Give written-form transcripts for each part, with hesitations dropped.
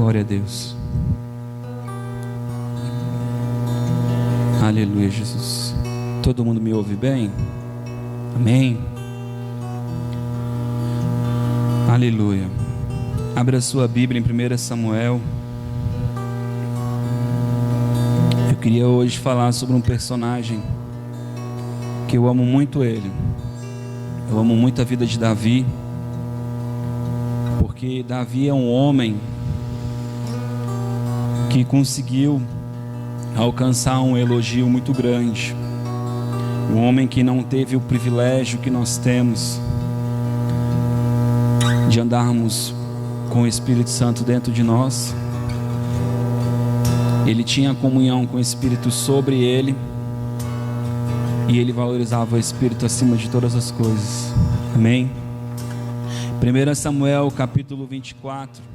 Glória a Deus. Aleluia, Jesus. Todo mundo me ouve bem? Amém. Aleluia. Abra a sua Bíblia em 1 Samuel. Eu queria hoje falar sobre um personagem que eu amo muito ele. Eu amo muito a vida de Davi, porque Davi é um homem que conseguiu alcançar um elogio muito grande. Um homem que não teve o privilégio que nós temos de andarmos com o Espírito Santo dentro de nós. Ele tinha comunhão com o Espírito sobre ele, e ele valorizava o Espírito acima de todas as coisas. Amém? 1 Samuel capítulo 24.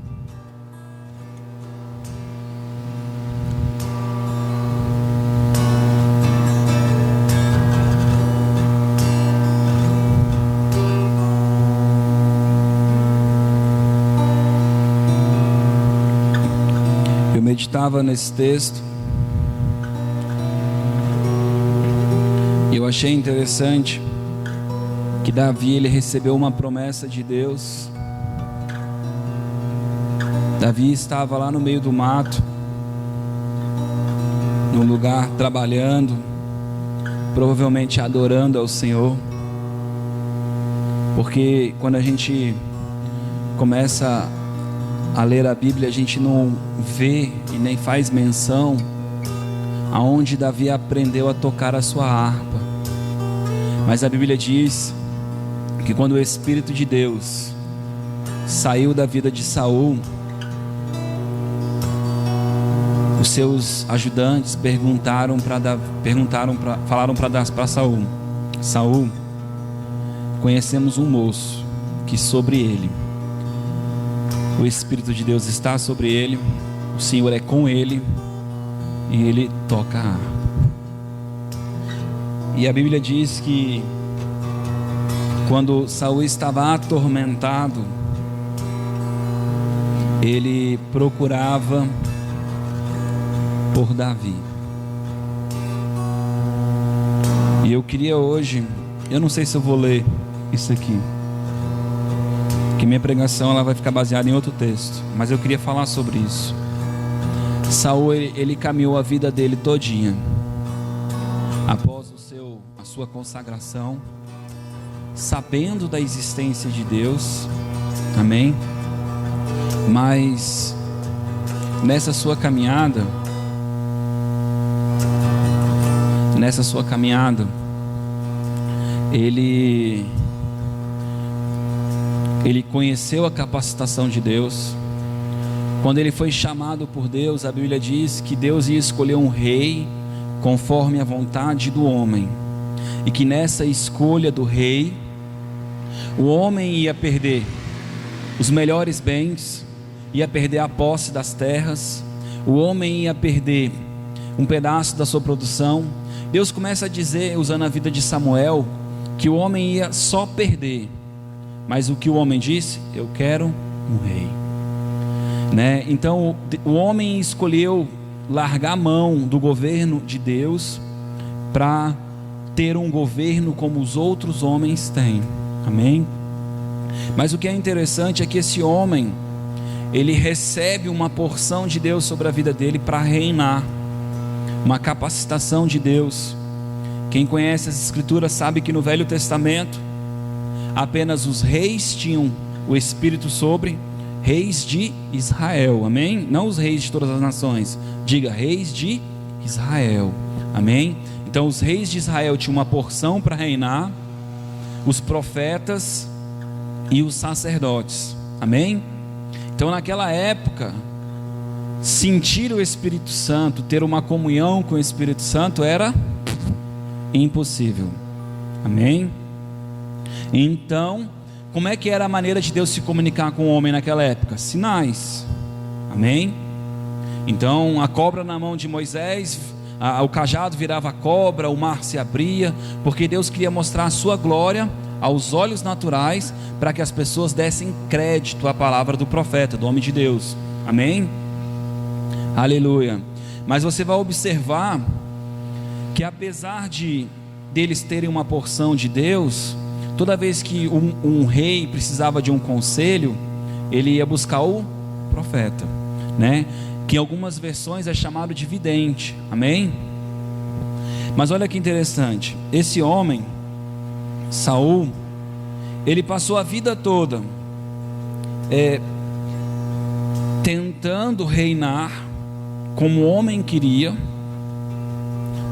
Eu meditava nesse texto e eu achei interessante que Davi, ele recebeu uma promessa de Deus. Davi estava lá no meio do mato, num lugar trabalhando, provavelmente adorando ao Senhor, porque quando a gente começa a ler a Bíblia, a gente não vê e nem faz menção aonde Davi aprendeu a tocar a sua harpa. Mas a Bíblia diz que quando o Espírito de Deus saiu da vida de Saul, os seus ajudantes falaram para Saul: Saul, conhecemos um moço que sobre ele o Espírito de Deus está sobre ele, o Senhor é com ele e ele toca a harpa. E a Bíblia diz que quando Saul estava atormentado, ele procurava por Davi. E eu queria hoje, eu não sei se eu vou ler isso aqui, que minha pregação ela vai ficar baseada em outro texto, mas eu queria falar sobre isso. Saul, ele caminhou a vida dele todinha após a sua consagração, sabendo da existência de Deus, amém? Mas nessa sua caminhada, ele conheceu a capacitação de Deus. Quando ele foi chamado por Deus, a Bíblia diz que Deus ia escolher um rei conforme a vontade do homem, e que nessa escolha do rei, o homem ia perder os melhores bens, ia perder a posse das terras, o homem ia perder um pedaço da sua produção. Deus começa a dizer, usando a vida de Samuel, que o homem ia só perder, mas o que o homem disse? Eu quero um rei, né? Então o homem escolheu largar a mão do governo de Deus para ter um governo como os outros homens têm, amém? Mas o que é interessante é que esse homem, ele recebe uma porção de Deus sobre a vida dele para reinar, uma capacitação de Deus. Quem conhece as Escrituras sabe que no Velho Testamento apenas os reis tinham o Espírito sobre, reis de Israel, amém? Não os reis de todas as nações, diga reis de Israel, amém? Então os reis de Israel tinham uma porção para reinar, os profetas e os sacerdotes, amém? Então naquela época, sentir o Espírito Santo, ter uma comunhão com o Espírito Santo era impossível, amém? Então, como é que era a maneira de Deus se comunicar com o homem naquela época? Sinais, amém? Então a cobra na mão de Moisés, o cajado virava cobra, o mar se abria, porque Deus queria mostrar a sua glória aos olhos naturais, para que as pessoas dessem crédito à palavra do profeta, do homem de Deus. Amém? Aleluia. Mas você vai observar que apesar deles terem uma porção de Deus, toda vez que um rei precisava de um conselho, ele ia buscar o profeta, né? Que em algumas versões é chamado de vidente. Amém? Mas olha que interessante, esse homem Saul, ele passou a vida toda tentando reinar como o homem queria,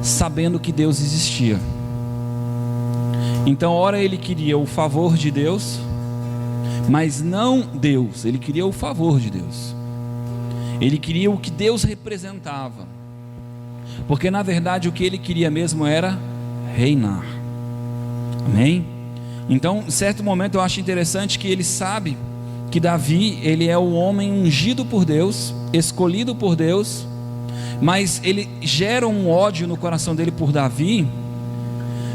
sabendo que Deus existia. Então, ora ele queria o favor de Deus, mas não Deus, ele queria o favor de Deus. Ele queria o que Deus representava, porque na verdade o que ele queria mesmo era reinar. Amém? Então, em certo momento eu acho interessante que ele sabe que Davi, ele é o homem ungido por Deus, escolhido por Deus, mas ele gera um ódio no coração dele por Davi.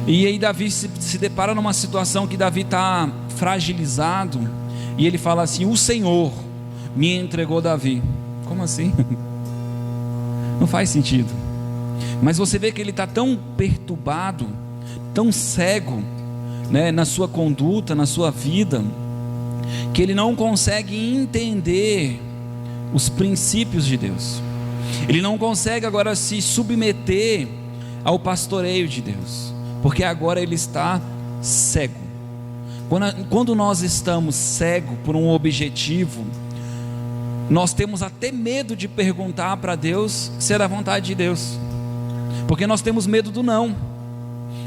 E aí Davi se depara numa situação que Davi está fragilizado, e ele fala assim: o Senhor me entregou Davi. Como assim? Não faz sentido. Mas você vê que ele está tão perturbado, tão cego, né, na sua conduta, na sua vida, que ele não consegue entender os princípios de Deus. Ele não consegue agora se submeter ao pastoreio de Deus, porque agora ele está cego. Quando nós estamos cegos por um objetivo, nós temos até medo de perguntar para Deus se é da vontade de Deus, porque nós temos medo do não,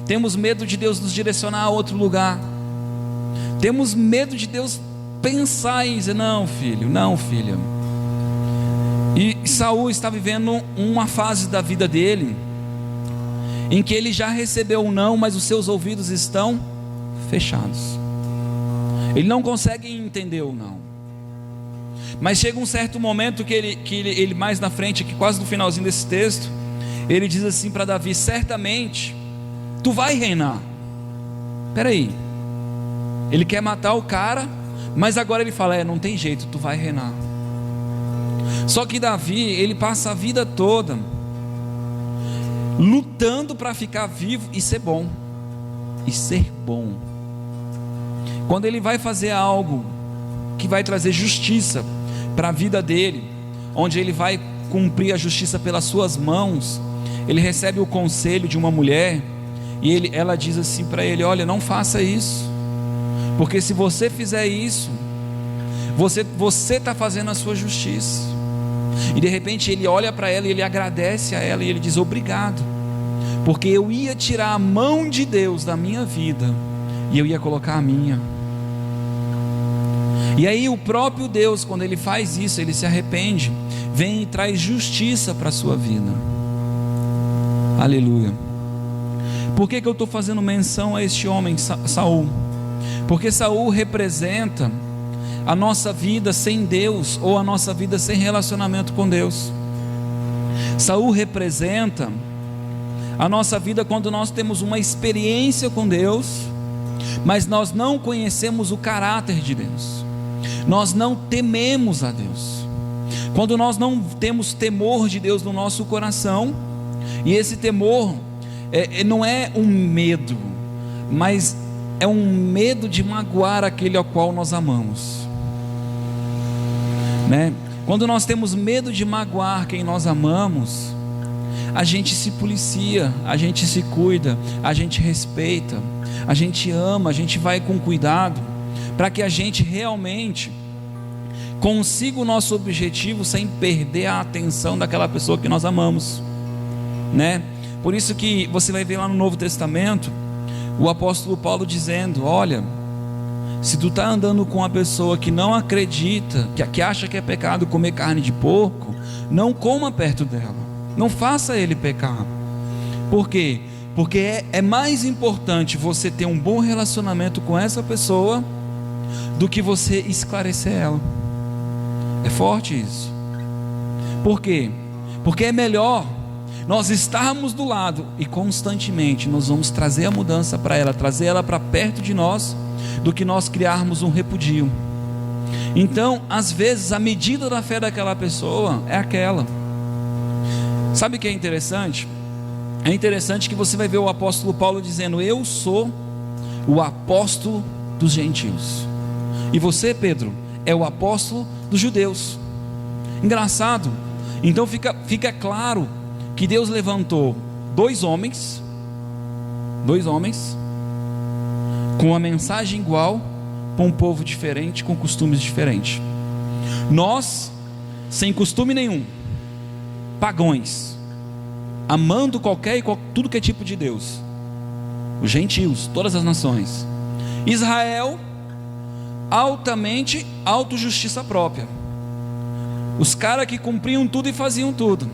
temos medo de Deus nos direcionar a outro lugar, temos medo de Deus pensar e dizer: não filho, não filha. E Saul está vivendo uma fase da vida dele, em que ele já recebeu um não, mas os seus ouvidos estão fechados, ele não consegue entender o não. Mas chega um certo momento que ele mais na frente, que quase no finalzinho desse texto, ele diz assim para Davi: certamente tu vai reinar. Espera aí, ele quer matar o cara, mas agora ele fala: não tem jeito, tu vai reinar. Só que Davi, ele passa a vida toda lutando para ficar vivo e ser bom. E ser bom. Quando ele vai fazer algo que vai trazer justiça para a vida dele, onde ele vai cumprir a justiça pelas suas mãos, ele recebe o conselho de uma mulher, e ela diz assim para ele: olha, não faça isso, porque se você fizer isso, você está fazendo a sua justiça. E de repente ele olha para ela e ele agradece a ela, e ele diz: obrigado, porque eu ia tirar a mão de Deus da minha vida e eu ia colocar a minha. E aí o próprio Deus, quando ele faz isso, ele se arrepende, vem e traz justiça para a sua vida. Aleluia. Por que eu estou fazendo menção a este homem Saul? Porque Saul representa a nossa vida sem Deus, ou a nossa vida sem relacionamento com Deus. Saul representa a nossa vida quando nós temos uma experiência com Deus, mas nós não conhecemos o caráter de Deus, nós não tememos a Deus, quando nós não temos temor de Deus no nosso coração. E esse temor não é um medo, mas é um medo de magoar aquele ao qual nós amamos, né? Quando nós temos medo de magoar quem nós amamos, a gente se policia, a gente se cuida, a gente respeita, a gente ama, a gente vai com cuidado, para que a gente realmente consiga o nosso objetivo sem perder a atenção daquela pessoa que nós amamos, né? Por isso que você vai ver lá no Novo Testamento o apóstolo Paulo dizendo: olha, se tu está andando com uma pessoa que não acredita, que acha que é pecado comer carne de porco, não coma perto dela, não faça ele pecar. Por quê? Porque é mais importante você ter um bom relacionamento com essa pessoa do que você esclarecer ela. É forte isso. Por quê? Porque é melhor nós estarmos do lado e constantemente nós vamos trazer a mudança para ela, trazer ela para perto de nós, do que nós criarmos um repudio. Então, às vezes, a medida da fé daquela pessoa é aquela. Sabe o que é interessante? É interessante que você vai ver o apóstolo Paulo dizendo: eu sou o apóstolo dos gentios, e você, Pedro, é o apóstolo dos judeus. Engraçado. Então fica claro que Deus levantou dois homens com uma mensagem igual, para um povo diferente, com costumes diferentes. Nós, sem costume nenhum, pagões, amando tudo que é tipo de Deus. Os gentios, todas as nações. Israel, altamente autojustiça própria. Os caras que cumpriam tudo e faziam tudo.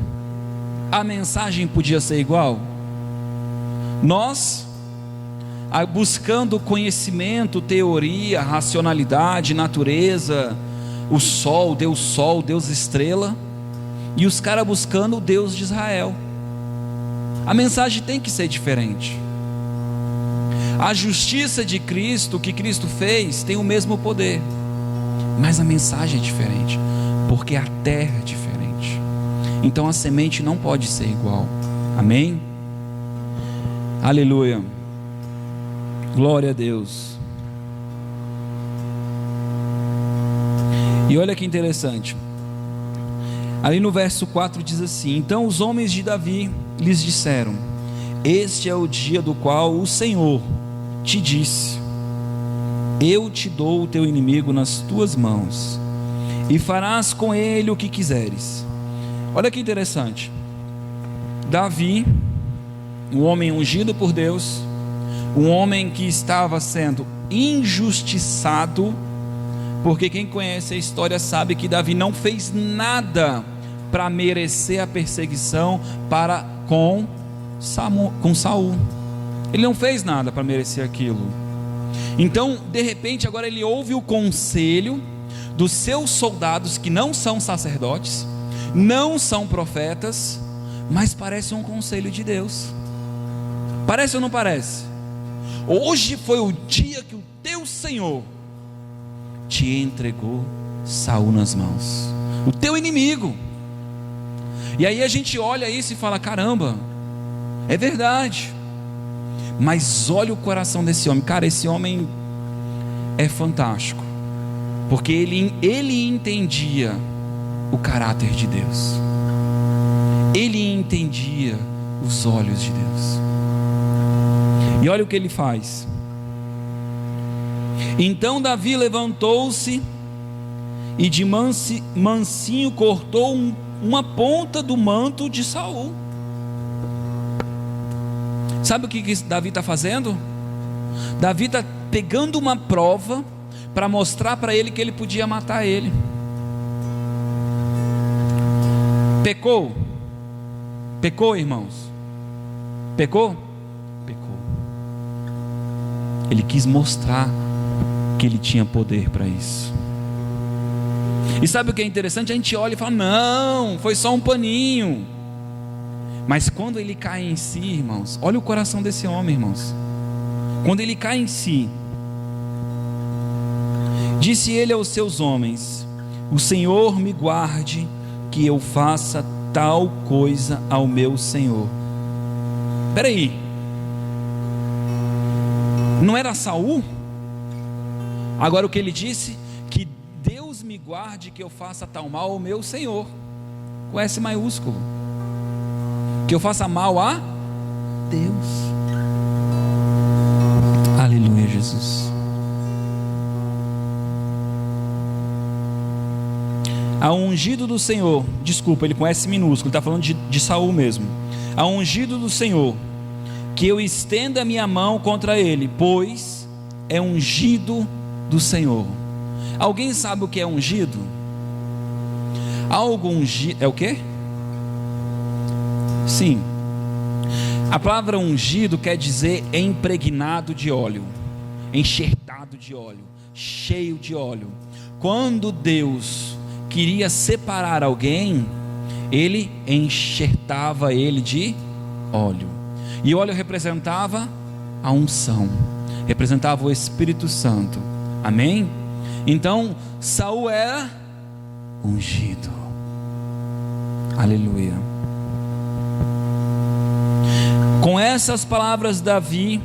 A mensagem podia ser igual? Nós, buscando conhecimento, teoria, racionalidade, natureza, o sol, Deus estrela, e os caras buscando o Deus de Israel. A mensagem tem que ser diferente. A justiça de Cristo, o que Cristo fez, tem o mesmo poder, mas a mensagem é diferente, porque a terra é diferente. Então a semente não pode ser igual. Amém? Aleluia. Glória a Deus. E olha que interessante, ali no verso 4 diz assim: então os homens de Davi lhes disseram: este é o dia do qual o Senhor te disse: eu te dou o teu inimigo nas tuas mãos, e farás com ele o que quiseres. Olha que interessante. Davi, um homem ungido por Deus, um homem que estava sendo injustiçado, porque quem conhece a história sabe que Davi não fez nada para merecer a perseguição com Saul. Ele não fez nada para merecer aquilo. Então, de repente, agora ele ouve o conselho dos seus soldados, que não são sacerdotes, não são profetas, mas parece um conselho de Deus. Parece ou não parece? Hoje foi o dia que o teu Senhor te entregou Saul nas mãos, o teu inimigo. E aí a gente olha isso e fala: caramba, é verdade. Mas olha o coração desse homem. Cara, esse homem é fantástico, porque ele entendia o caráter de Deus, ele entendia os olhos de Deus. E olha o que ele faz. Então Davi levantou-se e de mansinho cortou uma ponta do manto de Saul. Sabe o que Davi está fazendo? Davi está pegando uma prova para mostrar para ele que ele podia matar ele. Pecou, irmãos? Pecou? Ele quis mostrar que ele tinha poder para isso. E sabe o que é interessante? A gente olha e fala: não, foi só um paninho. Mas quando ele cai em si, irmãos, olha o coração desse homem, irmãos. Quando ele cai em si, disse ele aos seus homens: o Senhor me guarde que eu faça tal coisa ao meu Senhor. Espera aí, não era Saul? Agora o que ele disse? Que Deus me guarde que eu faça tal mal ao meu Senhor, com S maiúsculo, que eu faça mal a Deus. Aleluia, Jesus. A ungido do Senhor, desculpa, ele com S minúsculo, ele está falando de Saul mesmo. A ungido do Senhor, que eu estenda a minha mão contra ele, pois é ungido do Senhor. Alguém sabe o que é ungido? Algo ungido é o quê? Sim, a palavra ungido quer dizer impregnado de óleo, enxertado de óleo, cheio de óleo. Quando Deus queria separar alguém, Ele enxertava ele de óleo. E o óleo representava a unção, representava o Espírito Santo. Amém? Então Saul era ungido. Aleluia. Com essas palavras, Davi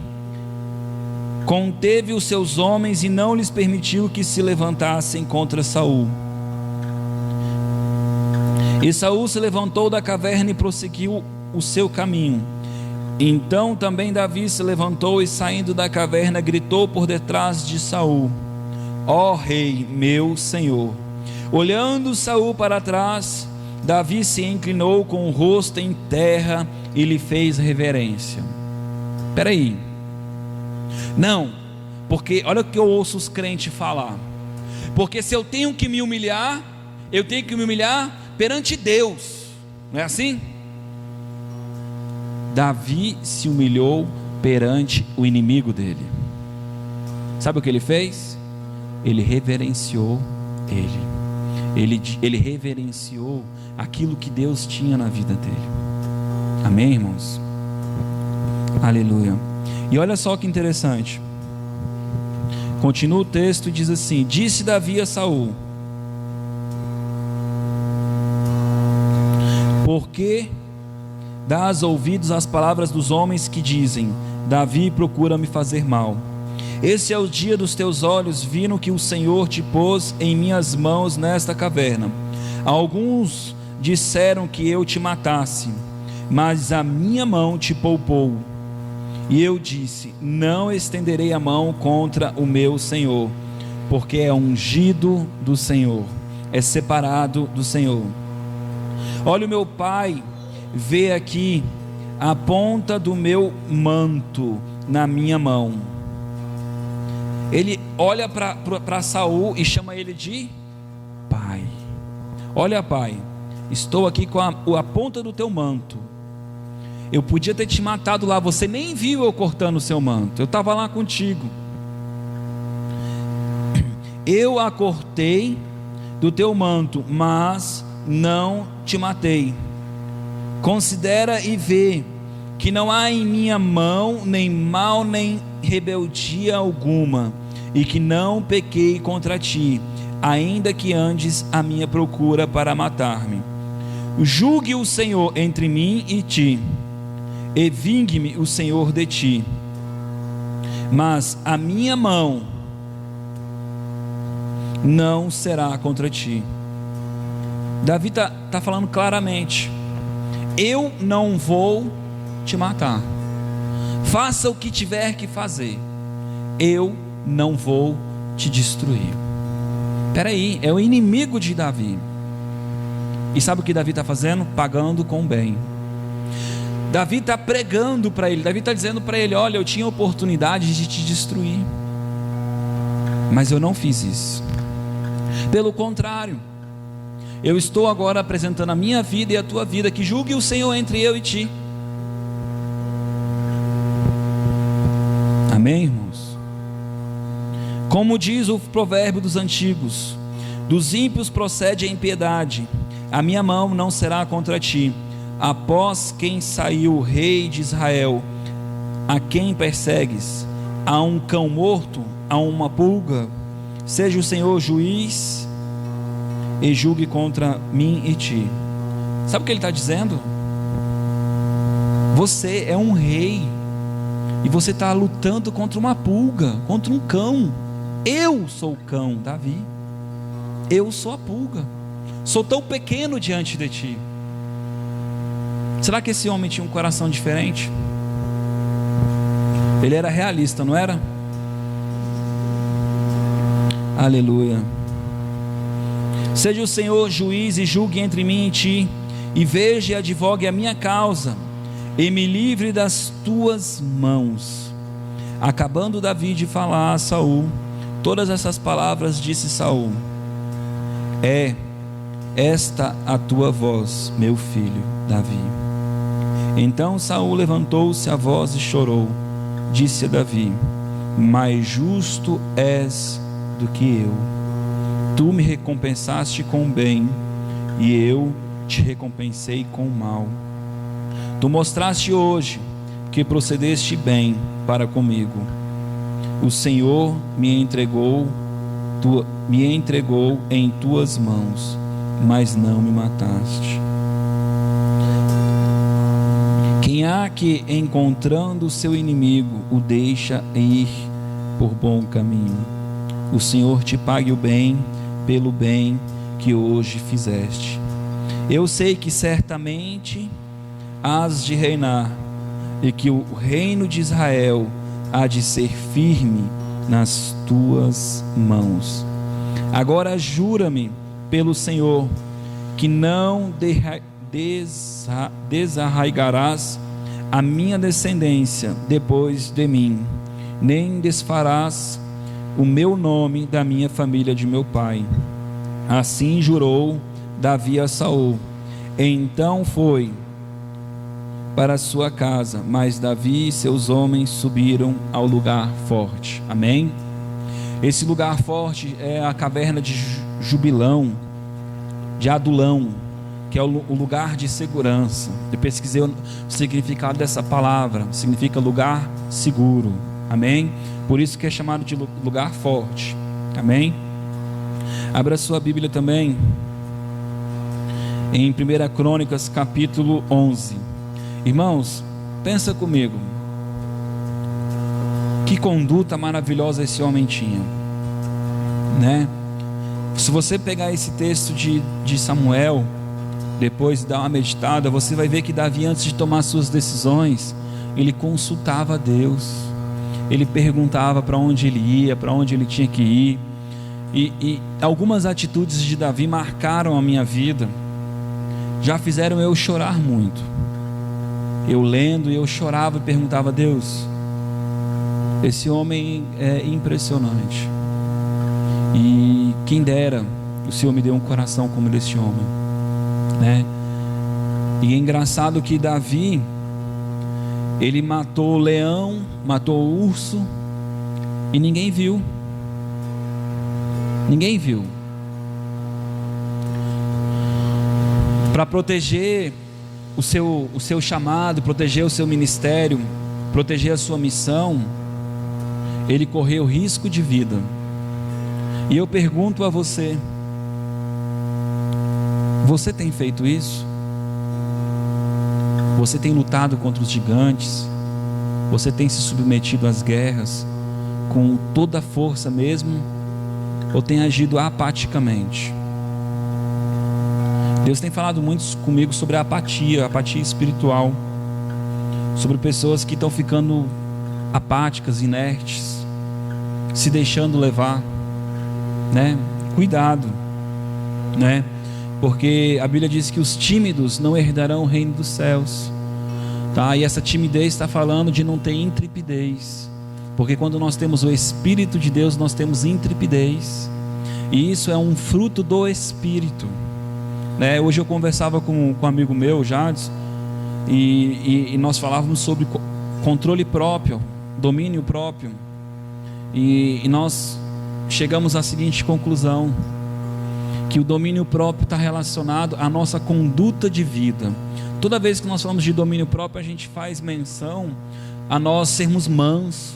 conteve os seus homens e não lhes permitiu que se levantassem contra Saul. E Saul se levantou da caverna e prosseguiu o seu caminho. Então também Davi se levantou e, saindo da caverna, gritou por detrás de Saul: ó rei, meu senhor. Olhando Saul para trás, Davi se inclinou com o rosto em terra e lhe fez reverência. Espera aí. Não, porque olha o que eu ouço os crentes falar. Porque se eu tenho que me humilhar, eu tenho que me humilhar perante Deus. Não é assim? Davi se humilhou perante o inimigo dele. Sabe o que ele fez? Ele reverenciou ele reverenciou aquilo que Deus tinha na vida dele. Amém, irmãos? Aleluia. E olha só que interessante. Continua o texto e diz assim: disse Davi a Saul: porque dás ouvidos às palavras dos homens que dizem: Davi procura me fazer mal. Esse é o dia dos teus olhos, viram que o Senhor te pôs em minhas mãos nesta caverna. Alguns disseram que eu te matasse, mas a minha mão te poupou. E eu disse: não estenderei a mão contra o meu Senhor, porque é ungido do Senhor, é separado do Senhor. Olha, o meu pai vê aqui a ponta do meu manto na minha mão. Ele olha para Saul e chama ele de pai. Olha, pai, estou aqui com a ponta do teu manto. Eu podia ter te matado lá, você nem viu eu cortando o seu manto, eu estava lá contigo. Eu a cortei do teu manto, mas não te matei. Considera e vê que não há em minha mão nem mal nem rebeldia alguma, e que não pequei contra ti, ainda que andes à minha procura para matar-me. Julgue o Senhor entre mim e ti, e vingue-me o Senhor de ti, mas a minha mão não será contra ti. Davi está falando claramente: eu não vou te matar, faça o que tiver que fazer, eu não vou te destruir. Espera aí, é o inimigo de Davi. E sabe o que Davi está fazendo? Pagando com bem. Davi está pregando para ele, Davi está dizendo para ele: olha, eu tinha oportunidade de te destruir, mas eu não fiz isso. Pelo contrário, eu estou agora apresentando a minha vida e a tua vida, que julgue o Senhor entre eu e ti. Amém, irmãos? Como diz o provérbio dos antigos: dos ímpios procede a impiedade, a minha mão não será contra ti. Após quem saiu o rei de Israel, a quem persegues? A um cão morto, a uma pulga? Seja o Senhor juiz e julgue contra mim e ti. Sabe o que ele está dizendo? Você é um rei e você está lutando contra uma pulga, contra um cão. Eu sou o cão, Davi. Eu sou a pulga. Sou tão pequeno diante de ti. Será que esse homem tinha um coração diferente? Ele era realista, não era? Aleluia. Seja o Senhor juiz e julgue entre mim e ti, e veja e advogue a minha causa, e me livre das tuas mãos. Acabando Davi de falar a Saul todas essas palavras, disse Saul: é esta a tua voz, meu filho Davi. Então Saul levantou-se a voz e chorou. Disse a Davi: mais justo és do que eu. Tu me recompensaste com bem, e eu te recompensei com o mal. Tu mostraste hoje que procedeste bem para comigo. O Senhor me entregou em tuas mãos, mas não me mataste. Quem há que, encontrando seu inimigo, o deixa ir por bom caminho? O Senhor te pague o bem pelo bem que hoje fizeste. Eu sei que certamente hás de reinar, e que o reino de Israel há de ser firme nas tuas mãos. Agora jura-me pelo Senhor que não desarraigarás a minha descendência depois de mim, nem desfarás o meu nome da minha família de meu pai. Assim jurou Davi a Saul. Então foi para a sua casa, mas Davi e seus homens subiram ao lugar forte. Amém? Esse lugar forte é a caverna de Jubilão, de Adulão, que é o lugar de segurança. Eu pesquisei o significado dessa palavra, significa lugar seguro. Amém? Por isso que é chamado de lugar forte. Amém? Abra sua Bíblia também em 1 Crônicas capítulo 11. Irmãos, pensa comigo, que conduta maravilhosa esse homem tinha, né? Se você pegar esse texto de Samuel, depois dar uma meditada, você vai ver que Davi, antes de tomar suas decisões, ele consultava a Deus, ele perguntava para onde ele ia, para onde ele tinha que ir, e algumas atitudes de Davi marcaram a minha vida, já fizeram eu chorar muito. Eu lendo, eu chorava e perguntava a Deus, esse homem é impressionante, e quem dera o Senhor me deu um coração como desse homem, né? E é engraçado que Davi, ele matou o leão, matou o urso, e ninguém viu. Para proteger o seu chamado, proteger o seu ministério, proteger a sua missão, ele correu risco de vida. E eu pergunto a você, você tem feito isso? Você tem lutado contra os gigantes? Você tem se submetido às guerras com toda a força mesmo? Ou tem agido apaticamente? Deus tem falado muito comigo sobre a apatia espiritual, sobre pessoas que estão ficando apáticas, inertes, se deixando levar, né? Cuidado, né? Porque a Bíblia diz que os tímidos não herdarão o reino dos céus, tá? E essa timidez está falando de não ter intrepidez, porque quando nós temos o Espírito de Deus, nós temos intrepidez, e isso é um fruto do Espírito, né? Hoje eu conversava com um amigo meu, Jades, e nós falávamos sobre controle próprio, domínio próprio, e nós chegamos à seguinte conclusão, que o domínio próprio está relacionado à nossa conduta de vida. Toda vez que nós falamos de domínio próprio, a gente faz menção a nós sermos mansos.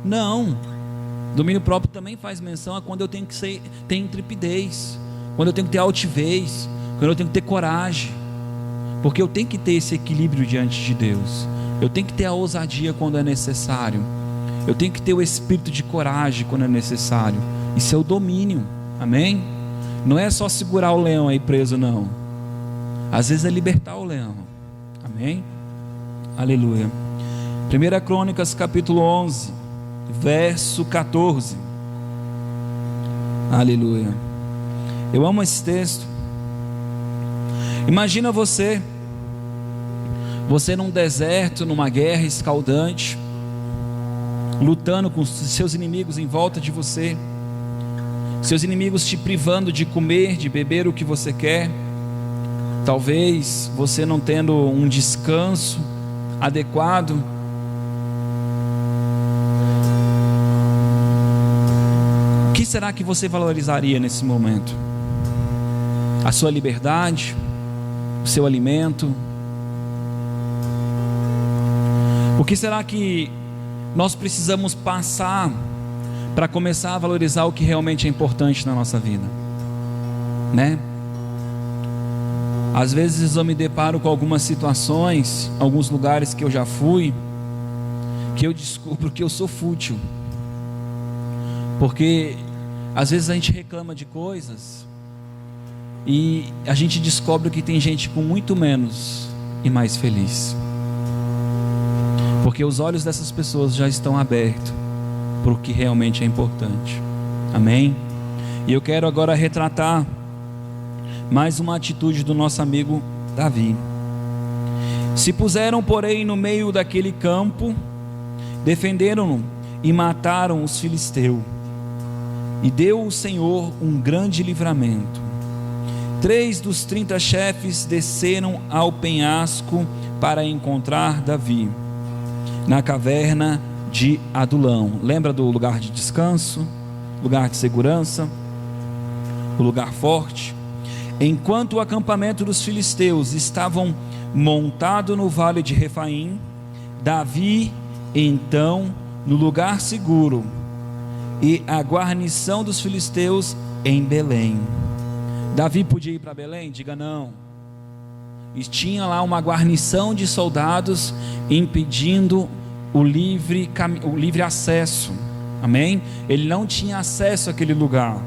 Não, domínio próprio também faz menção a quando eu tenho que ter intrepidez, quando eu tenho que ter altivez, quando eu tenho que ter coragem, porque eu tenho que ter esse equilíbrio diante de Deus. Eu tenho que ter a ousadia quando é necessário, eu tenho que ter o espírito de coragem quando é necessário. Isso é o domínio, amém? Não é só segurar o leão aí preso, não. Às vezes é libertar o leão, amém? Aleluia. 1 Crônicas capítulo 11, verso 14. Aleluia. Eu amo esse texto. Imagina você num deserto, numa guerra escaldante, lutando com seus inimigos em volta de você, seus inimigos te privando de comer, de beber o que você quer, talvez você não tendo um descanso adequado. O que será que você valorizaria nesse momento? A sua liberdade? o seu alimento? O que será que nós precisamos passar para começar a valorizar o que realmente é importante na nossa vida, né? Às vezes eu me deparo com algumas situações, alguns lugares que eu já fui, que eu descubro que eu sou fútil, porque às vezes a gente reclama de coisas e a gente descobre que tem gente com muito menos e mais feliz, porque os olhos dessas pessoas já estão abertos para o que realmente é importante. Amém? E eu quero agora retratar mais uma atitude do nosso amigo Davi. Se puseram, porém, no meio daquele campo, defenderam-no e mataram os filisteus, e deu o Senhor um grande livramento. 3 dos 30 chefes desceram ao penhasco para encontrar Davi na caverna de Adulão. Lembra do lugar de descanso, lugar de segurança, o lugar forte? Enquanto o acampamento dos filisteus estavam montado no vale de Refaim, Davi então no lugar seguro, e a guarnição dos filisteus em Belém. Davi podia ir para Belém? Diga não. E tinha lá uma guarnição de soldados impedindo o livre acesso. Amém? Ele não tinha acesso àquele lugar.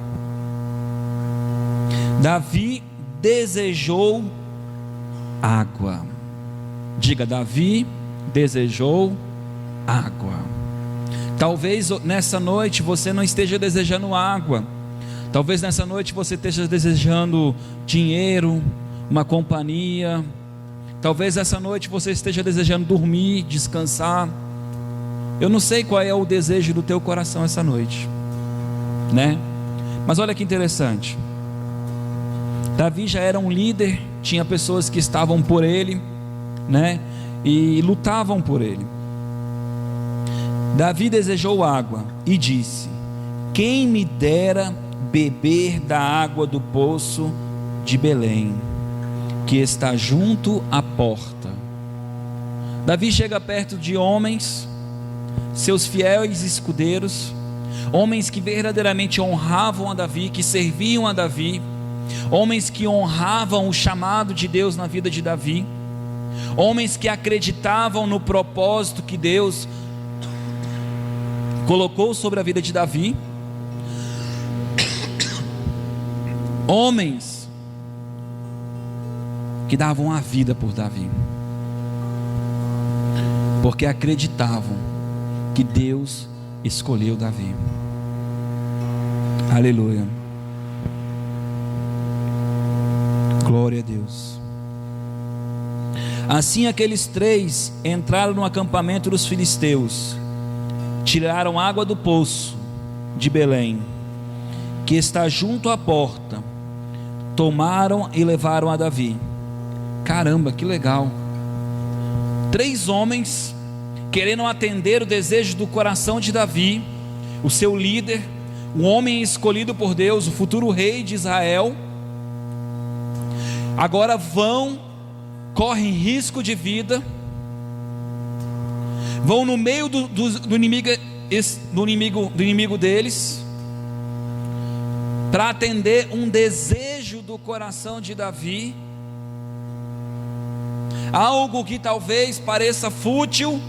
Davi desejou água. Diga, Davi desejou água. Talvez nessa noite você não esteja desejando água. Talvez nessa noite você esteja desejando dinheiro, uma companhia. Talvez essa noite você esteja desejando dormir, descansar. Eu não sei qual é o desejo do teu coração essa noite, né? Mas olha que interessante. Davi já era um líder, tinha pessoas que estavam por ele, né? E lutavam por ele. Davi desejou água e disse: quem me dera beber da água do poço de Belém, que está junto à porta. Davi chega perto de homens, seus fiéis escudeiros, homens que verdadeiramente honravam a Davi, que serviam a Davi, homens que honravam o chamado de Deus na vida de Davi, homens que acreditavam no propósito que Deus colocou sobre a vida de Davi, homens que davam a vida por Davi, porque acreditavam que Deus escolheu Davi. Aleluia, glória a Deus. Assim aqueles 3 entraram no acampamento dos filisteus, tiraram água do poço de Belém, que está junto à porta, tomaram e levaram a Davi. Caramba, que legal. 3 homens querendo atender o desejo do coração de Davi, o seu líder, um homem escolhido por Deus, o futuro rei de Israel. Agora correm risco de vida, vão no meio do inimigo deles, para atender um desejo do coração de Davi, algo que talvez pareça fútil,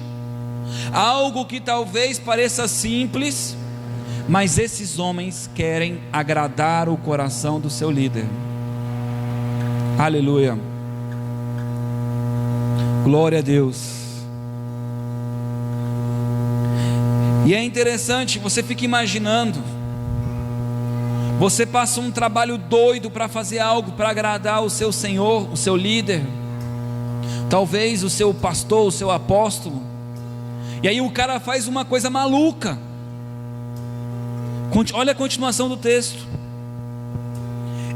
algo que talvez pareça simples, mas esses homens querem agradar o coração do seu líder. Aleluia, glória a Deus. E é interessante, você fica imaginando, você passa um trabalho doido para fazer algo para agradar o seu Senhor, o seu líder, talvez o seu pastor, o seu apóstolo, e aí o cara faz uma coisa maluca. Olha a continuação do texto.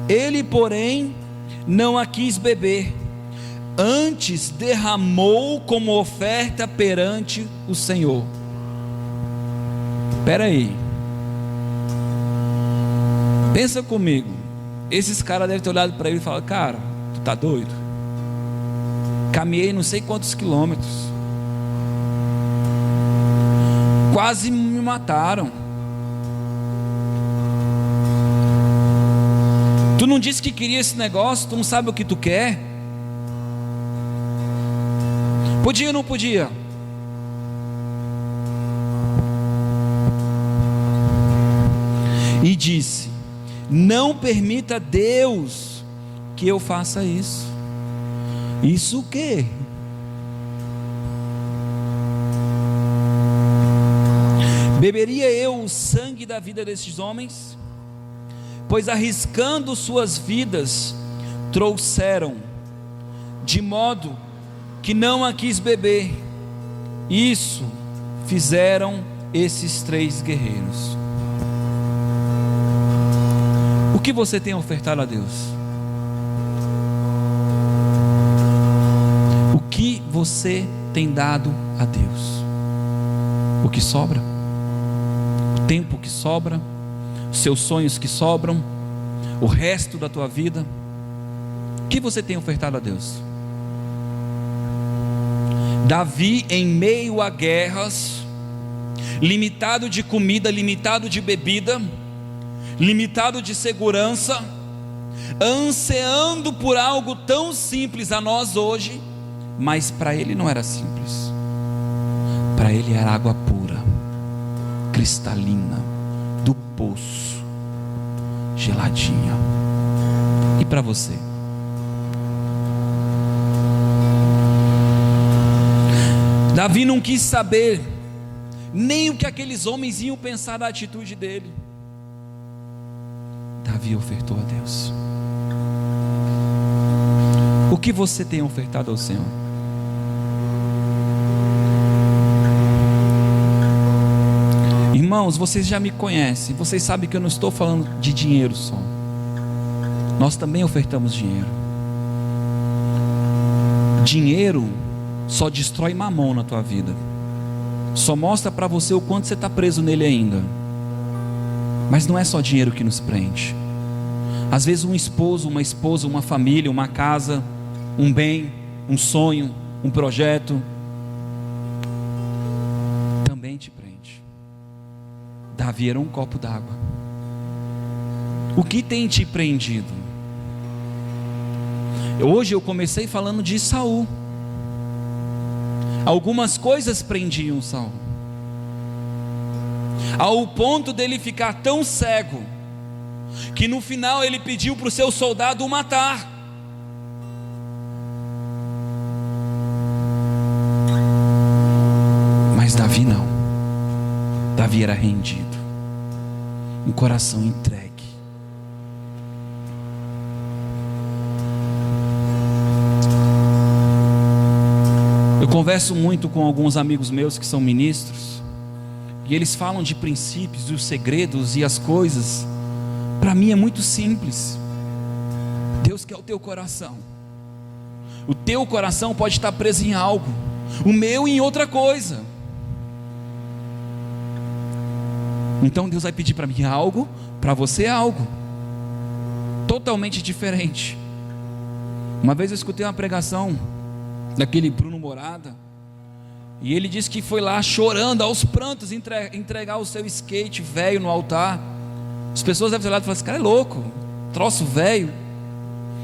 Ele, porém, não a quis beber, antes derramou como oferta perante o Senhor. Espera aí, pensa comigo. Esses caras devem ter olhado para ele e falado: cara, tu tá doido? caminhei não sei quantos quilômetros, quase me mataram. Tu não disse que queria esse negócio, tu não sabe o que tu quer? Podia ou não podia? E disse: não permita Deus que eu faça isso. Isso o quê? Beberia eu o sangue da vida desses homens? Pois arriscando suas vidas, trouxeram, de modo que não a quis beber. Isso fizeram esses 3 guerreiros. O que você tem ofertado a Deus? O que você tem dado a Deus? O que sobra? O tempo que sobra? Os seus sonhos que sobram? O resto da tua vida? O que você tem ofertado a Deus? Davi, em meio a guerras, limitado de comida, limitado de bebida, limitado de segurança, ansiando por algo tão simples a nós hoje, mas para ele não era simples. Para ele era água pura, cristalina, do poço, geladinha. E para você? Davi não quis saber nem o que aqueles homens iam pensar da atitude dele. Davi ofertou a Deus. O que você tem ofertado ao Senhor? Irmãos, vocês já me conhecem, vocês sabem que eu não estou falando de dinheiro só. Nós também ofertamos dinheiro. Dinheiro só destrói mamão na tua vida, só mostra para você o quanto você está preso nele ainda. Mas não é só dinheiro que nos prende. Às vezes um esposo, uma esposa, uma família, uma casa, um bem, um sonho, um projeto também te prende. Davi era um copo d'água. O que tem te prendido? Hoje eu comecei falando de Saul. Algumas coisas prendiam Saul, ao ponto dele ficar tão cego, que no final ele pediu para o seu soldado o matar. Mas Davi não. Davi era rendido, um coração entregue. Eu converso muito com alguns amigos meus que são ministros, e eles falam de princípios, os segredos e as coisas. Para mim é muito simples. Deus quer o teu coração. O teu coração pode estar preso em algo, o meu em outra coisa. Então Deus vai pedir para mim algo, para você algo totalmente diferente. Uma vez eu escutei uma pregação daquele Bruno Morada, e ele disse que foi lá chorando aos prantos entregar o seu skate velho no altar. As pessoas devem ter olhado e falar: esse cara é louco, troço velho.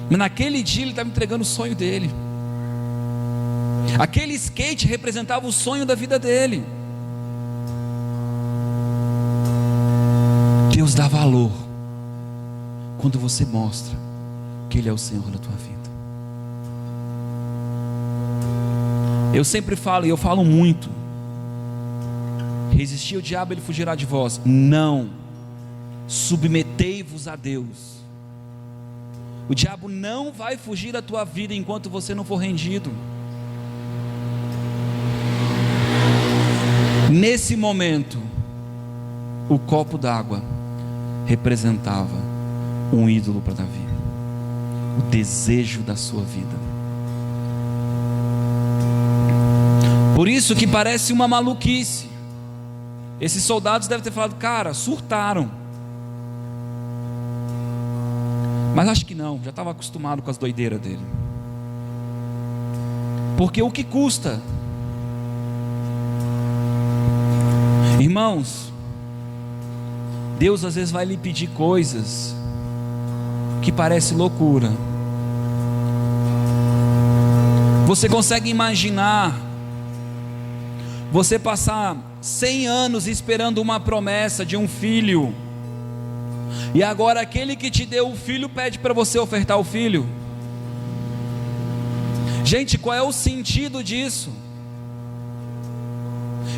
Mas naquele dia ele estava entregando o sonho dele. Aquele skate representava o sonho da vida dele. Deus dá valor quando você mostra que Ele é o Senhor da tua vida. Eu sempre falo, e eu falo muito: resistir ao diabo, ele fugirá de vós. Não, submetei-vos a Deus. O diabo não vai fugir da tua vida enquanto você não for rendido. Nesse momento, o copo d'água representava um ídolo para Davi, o desejo da sua vida. Por isso que parece uma maluquice. Esses soldados devem ter falado: cara, surtaram. Mas acho que não, já estava acostumado com as doideiras dele. Porque o que custa? Irmãos, Deus às vezes vai lhe pedir coisas que parece loucura. Você consegue imaginar você passar 100 anos esperando uma promessa de um filho, e agora aquele que te deu o filho pede para você ofertar o filho? Gente, qual é o sentido disso?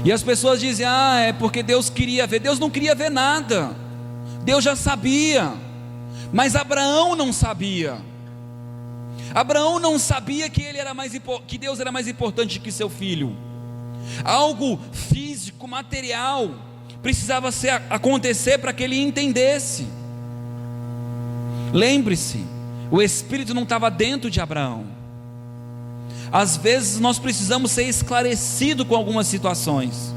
E as pessoas dizem: ah, é porque Deus queria ver. Deus não queria ver nada, Deus já sabia. Mas Abraão não sabia. Abraão não sabia que que Deus era mais importante que seu filho. Algo físico, material, precisava acontecer para que ele entendesse. Lembre-se, o Espírito não estava dentro de Abraão. Às vezes nós precisamos ser esclarecidos com algumas situações,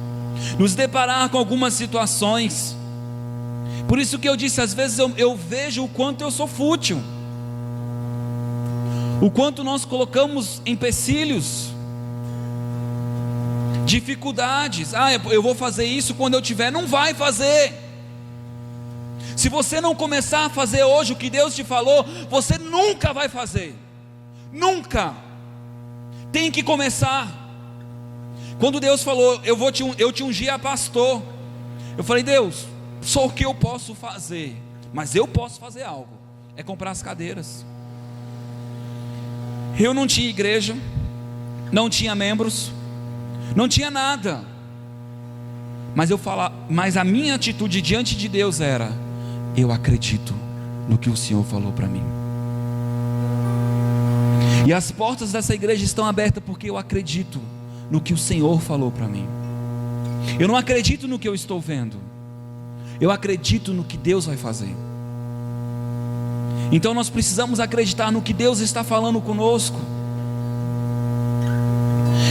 nos deparar com algumas situações. Por isso que eu disse, às vezes eu vejo o quanto eu sou fútil, o quanto nós colocamos empecilhos, dificuldades. Ah, eu vou fazer isso quando eu tiver. Não vai fazer. Se você não começar a fazer hoje o que Deus te falou, você nunca vai fazer. Nunca. Tem que começar. Quando Deus falou: eu te ungi a pastor, eu falei: Deus, só o que eu posso fazer, mas eu posso fazer algo, é comprar as cadeiras. Eu não tinha igreja, não tinha membros, não tinha nada, mas a minha atitude diante de Deus era: eu acredito no que o Senhor falou para mim. E as portas dessa igreja estão abertas porque eu acredito no que o Senhor falou para mim. Eu não acredito no que eu estou vendo, eu acredito no que Deus vai fazer. Então nós precisamos acreditar no que Deus está falando conosco.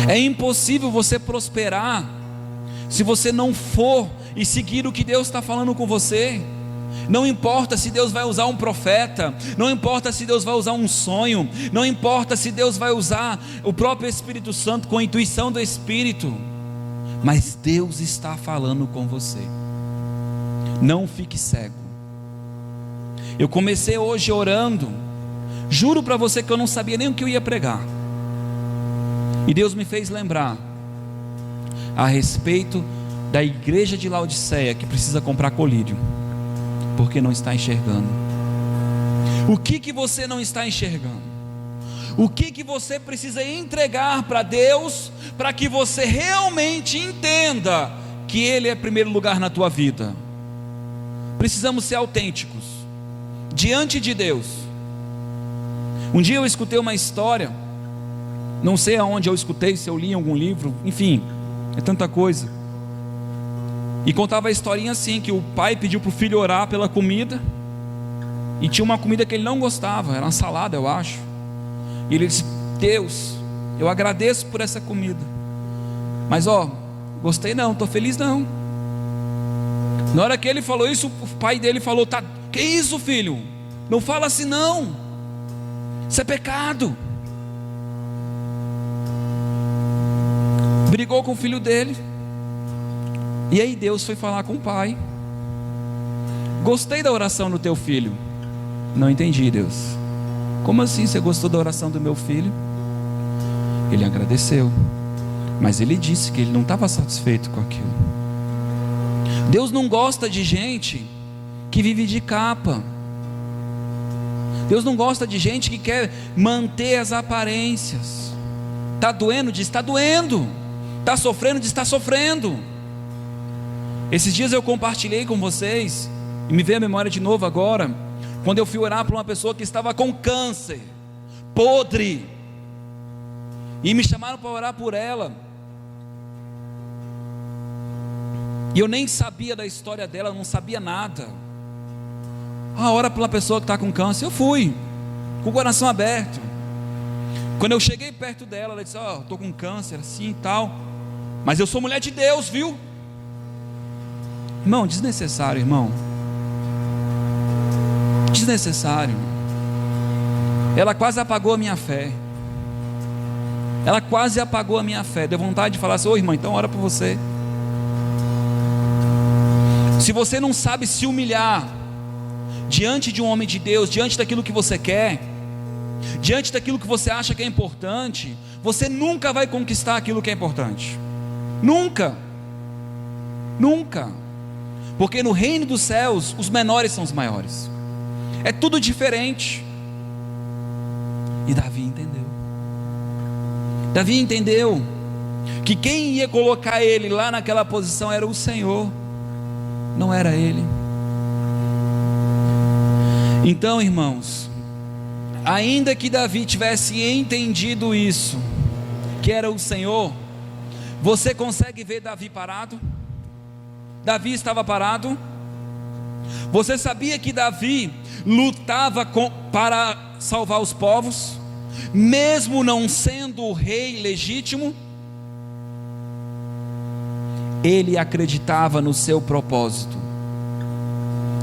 É impossível você prosperar se você não for e seguir o que Deus está falando com você. Não importa se Deus vai usar um profeta, não importa se Deus vai usar um sonho, não importa se Deus vai usar o próprio Espírito Santo com a intuição do Espírito, mas Deus está falando com você. Não fique cego. Eu comecei hoje orando, juro para você que eu não sabia nem o que eu ia pregar, e Deus me fez lembrar a respeito da igreja de Laodiceia, que precisa comprar colírio, porque não está enxergando. O que você não está enxergando? O que você precisa entregar para Deus, para que você realmente entenda que Ele é primeiro lugar na tua vida? Precisamos ser autênticos diante de Deus. Um dia eu escutei uma história, não sei aonde eu escutei, se eu li em algum livro, enfim, é tanta coisa. E contava a historinha assim, que o pai pediu para o filho orar pela comida, e tinha uma comida que ele não gostava, era uma salada, eu acho. E ele disse: Deus, eu agradeço por essa comida, mas gostei não, estou feliz não. Na hora que ele falou isso, o pai dele falou: tá, que isso, filho? Não fala assim não, isso é pecado. Brigou com o filho dele. E aí Deus foi falar com o pai: gostei da oração do teu filho. Não entendi, Deus. Como assim você gostou da oração do meu filho? Ele agradeceu, mas ele disse que ele não estava satisfeito com aquilo. Deus não gosta de gente que vive de capa. Deus não gosta de gente que quer manter as aparências. Está doendo? Diz: está doendo. Está sofrendo? Diz: está sofrendo. Esses dias eu compartilhei com vocês, e me veio a memória de novo agora, quando eu fui orar para uma pessoa que estava com câncer, podre, e me chamaram para orar por ela, e eu nem sabia da história dela, não sabia nada. Ora para uma pessoa que está com câncer. Eu fui, com o coração aberto. Quando eu cheguei perto dela, ela disse: estou com câncer, assim e tal, mas eu sou mulher de Deus, viu? Irmão, desnecessário, irmão. Desnecessário. Ela quase apagou a minha fé. Ela quase apagou a minha fé. Deu vontade de falar assim: ô irmã, então ora por você. Se você não sabe se humilhar diante de um homem de Deus, diante daquilo que você quer, diante daquilo que você acha que é importante, você nunca vai conquistar aquilo que é importante. Nunca. Nunca. Porque no reino dos céus, os menores são os maiores. É tudo diferente. E Davi entendeu. Davi entendeu que quem ia colocar ele lá naquela posição era o Senhor, não era ele. Então, irmãos, ainda que Davi tivesse entendido isso, que era o Senhor, você consegue ver Davi parado? Davi estava parado. Você sabia que Davi lutava para salvar os povos, mesmo não sendo o rei legítimo? Ele acreditava no seu propósito.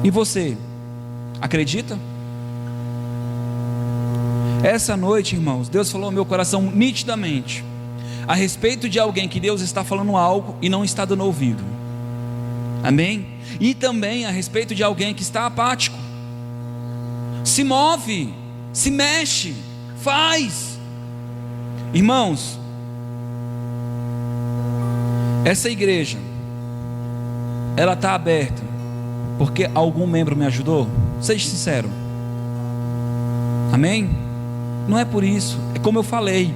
E você, acredita? Essa noite, irmãos, Deus falou ao meu coração nitidamente a respeito de alguém que Deus está falando algo e não está dando ouvido. Amém? E também a respeito de alguém que está apático. Se move, se mexe, faz. Irmãos, essa igreja, ela está aberta porque algum membro me ajudou? Seja sincero. Amém? Não é por isso, é como eu falei,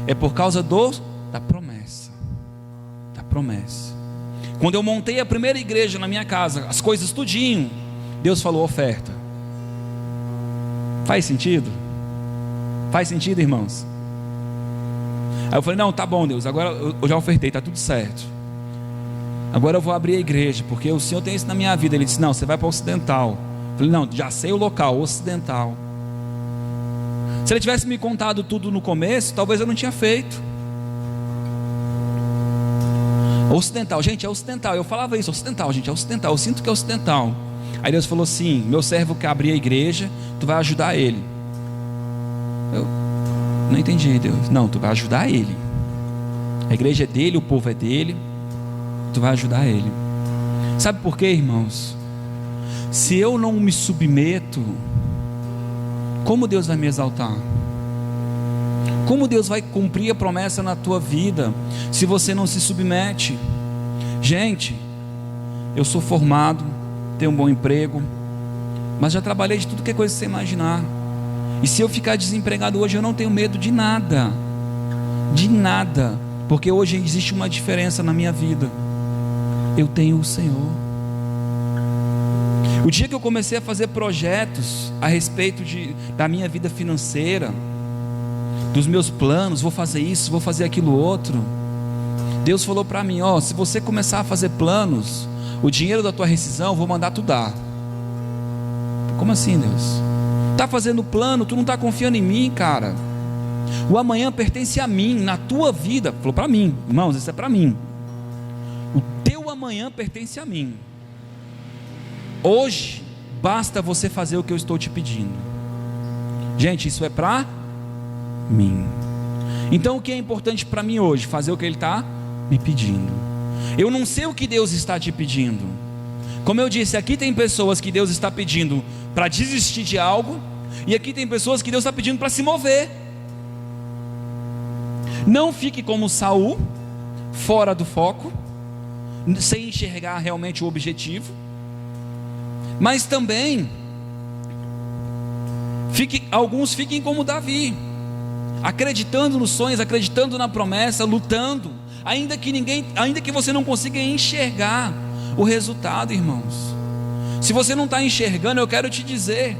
é por causa da promessa. Da promessa. Quando eu montei a primeira igreja na minha casa, as coisas tudinho, Deus falou oferta. Faz sentido? Faz sentido, irmãos? Aí eu falei: não, tá bom, Deus, agora eu já ofertei, tá tudo certo. Agora eu vou abrir a igreja, porque o Senhor tem isso na minha vida. Ele disse: não, você vai para o Ocidental. Eu falei: não, já sei o local, Ocidental. Se ele tivesse me contado tudo no começo, talvez eu não tinha feito. Ocidental, gente, é Ocidental. Eu falava isso: Ocidental, gente, é Ocidental. Eu sinto que é Ocidental. Aí Deus falou assim: meu servo quer abrir a igreja, tu vai ajudar ele. Eu não entendi, Deus. Não, tu vai ajudar ele. A igreja é dele, o povo é dele, tu vai ajudar ele. Sabe por quê, irmãos? Se eu não me submeto, como Deus vai me exaltar? Como Deus vai cumprir a promessa na tua vida se você não se submete? Gente, eu sou formado, tenho um bom emprego, mas já trabalhei de tudo que é coisa que você imaginar. E se eu ficar desempregado hoje, eu não tenho medo de nada. De nada. Porque hoje existe uma diferença na minha vida. Eu tenho o Senhor. O dia que eu comecei a fazer projetos a respeito da minha vida financeira, dos meus planos, vou fazer isso, vou fazer aquilo outro, Deus falou para mim: ó, se você começar a fazer planos, o dinheiro da tua rescisão eu vou mandar tu dar. Como assim, Deus? Está fazendo plano, tu não está confiando em mim, cara. O amanhã pertence a mim, na tua vida. Falou para mim, irmãos, isso é para mim. O teu amanhã pertence a mim. Hoje basta você fazer o que eu estou te pedindo. Gente, isso é para mim. Então o que é importante para mim hoje? Fazer o que Ele está me pedindo. Eu não sei o que Deus está te pedindo. Como eu disse, aqui tem pessoas que Deus está pedindo para desistir de algo, e aqui tem pessoas que Deus está pedindo para se mover. Não fique como Saul, fora do foco, sem enxergar realmente o objetivo. Mas também alguns fiquem como Davi, acreditando nos sonhos, acreditando na promessa, lutando, ainda que você não consiga enxergar o resultado, irmãos. Se você não está enxergando, eu quero te dizer,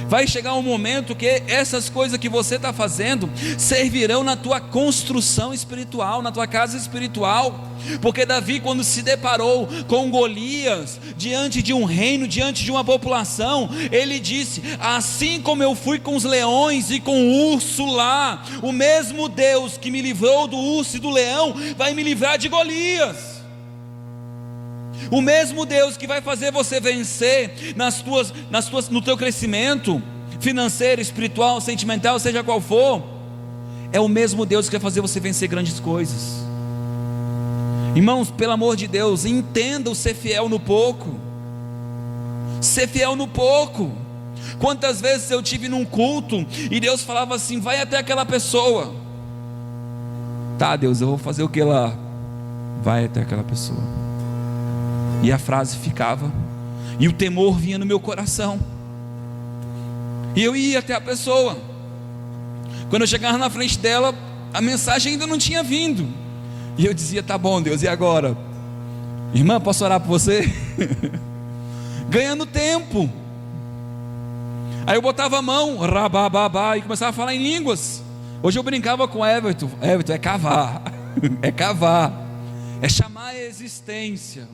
vai chegar um momento que essas coisas que você está fazendo servirão na tua construção espiritual, na tua casa espiritual. Porque Davi, quando se deparou com Golias, diante de um reino, diante de uma população, ele disse: assim como eu fui com os leões e com o urso lá, o mesmo Deus que me livrou do urso e do leão vai me livrar de Golias. O mesmo Deus que vai fazer você vencer no teu crescimento financeiro, espiritual, sentimental, seja qual for, é o mesmo Deus que vai fazer você vencer grandes coisas. Irmãos, pelo amor de Deus, entenda o ser fiel no pouco. Ser fiel no pouco. Quantas vezes eu tive num culto e Deus falava assim: vai até aquela pessoa. Tá, Deus, eu vou fazer o que lá? Vai até aquela pessoa. E a frase ficava, e o temor vinha no meu coração, e eu ia até a pessoa. Quando eu chegava na frente dela, a mensagem ainda não tinha vindo, e eu dizia: tá bom, Deus, e agora? Irmã, posso orar por você? Ganhando tempo. Aí eu botava a mão, rabababá, e começava a falar em línguas. Hoje eu brincava com Everton: Everton, é cavar, é cavar, é chamar a existência.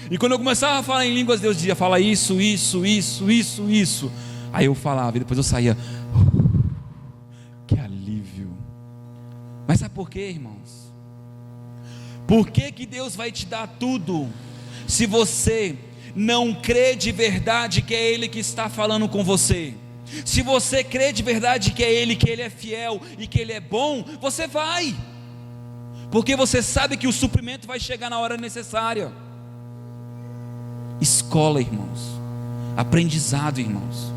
E quando eu começava a falar em línguas, Deus dizia: fala isso, isso, isso, isso, isso. Aí eu falava, e depois eu saía, que alívio. Mas sabe por quê, irmãos? Por que que Deus vai te dar tudo, se você não crê de verdade que é Ele que está falando com você? Se você crê de verdade que é Ele, que Ele é fiel e que Ele é bom, você vai, porque você sabe que o suprimento vai chegar na hora necessária. Escola, irmãos, aprendizado, irmãos.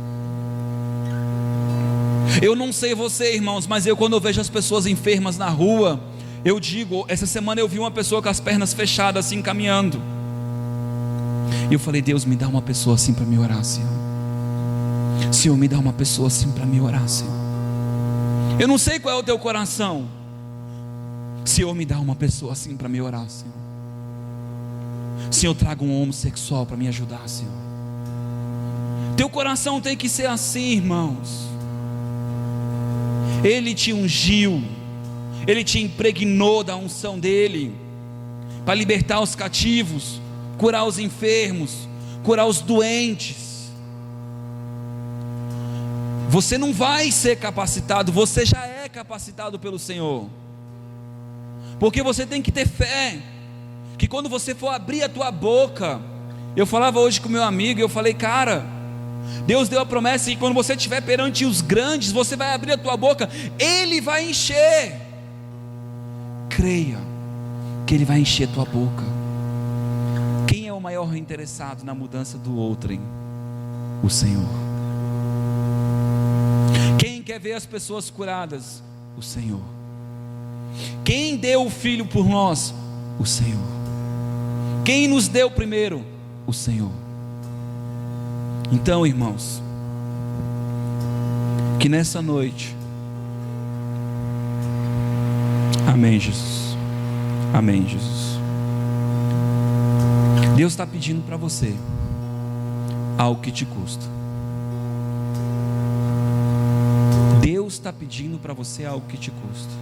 Eu não sei você, irmãos, mas quando eu vejo as pessoas enfermas na rua, eu digo, essa semana eu vi uma pessoa com as pernas fechadas assim, caminhando, e eu falei: Deus, me dá uma pessoa assim para me orar, Senhor. Senhor, me dá uma pessoa assim para me orar, Senhor. Eu não sei qual é o teu coração. Senhor, me dá uma pessoa assim para me orar, Senhor. Senhor, traga um homossexual para me ajudar, Senhor. Teu coração tem que ser assim, irmãos. Ele te ungiu, Ele te impregnou da unção dEle, para libertar os cativos, curar os enfermos, curar os doentes. Você não vai ser capacitado, você já é capacitado pelo Senhor, porque você tem que ter fé, que quando você for abrir a tua boca, eu falava hoje com meu amigo, eu falei: cara, Deus deu a promessa que quando você estiver perante os grandes, você vai abrir a tua boca, Ele vai encher. Creia que Ele vai encher a tua boca. Quem é o maior interessado na mudança do outrem? O Senhor. Quem quer ver as pessoas curadas? O Senhor. Quem deu o Filho por nós? O Senhor. Quem nos deu primeiro? O Senhor. Então, irmãos, que nessa noite, amém, Jesus, amém, Jesus, Deus está pedindo para você algo que te custa. Deus está pedindo para você algo que te custa.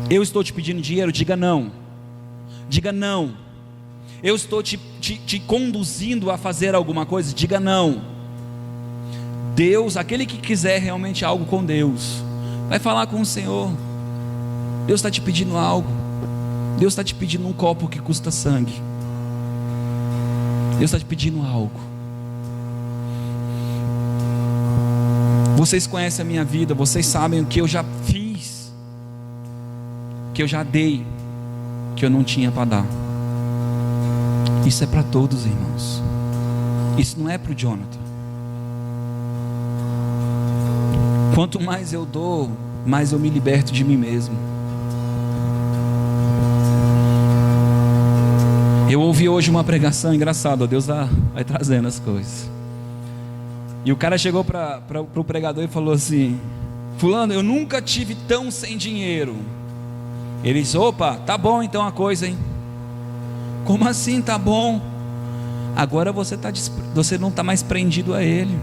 Eu estou te pedindo dinheiro? Diga não. Diga não. Eu estou te conduzindo a fazer alguma coisa? Diga não. Deus, aquele que quiser realmente algo com Deus, vai falar com o Senhor. Deus está te pedindo algo. Deus está te pedindo um copo que custa sangue. Deus está te pedindo algo. Vocês conhecem a minha vida, vocês sabem o que eu já fiz, que eu já dei, que eu não tinha para dar. Isso é para todos, irmãos. Isso não é para o Jonathan. Quanto mais eu dou, mais eu me liberto de mim mesmo. Eu ouvi hoje uma pregação engraçada. Deus vai trazendo as coisas. E o cara chegou para o pregador e falou assim: fulano, eu nunca tive tão sem dinheiro. Ele disse: opa, tá bom então a coisa, hein? Como assim tá bom? Agora você não está mais prendido a Ele.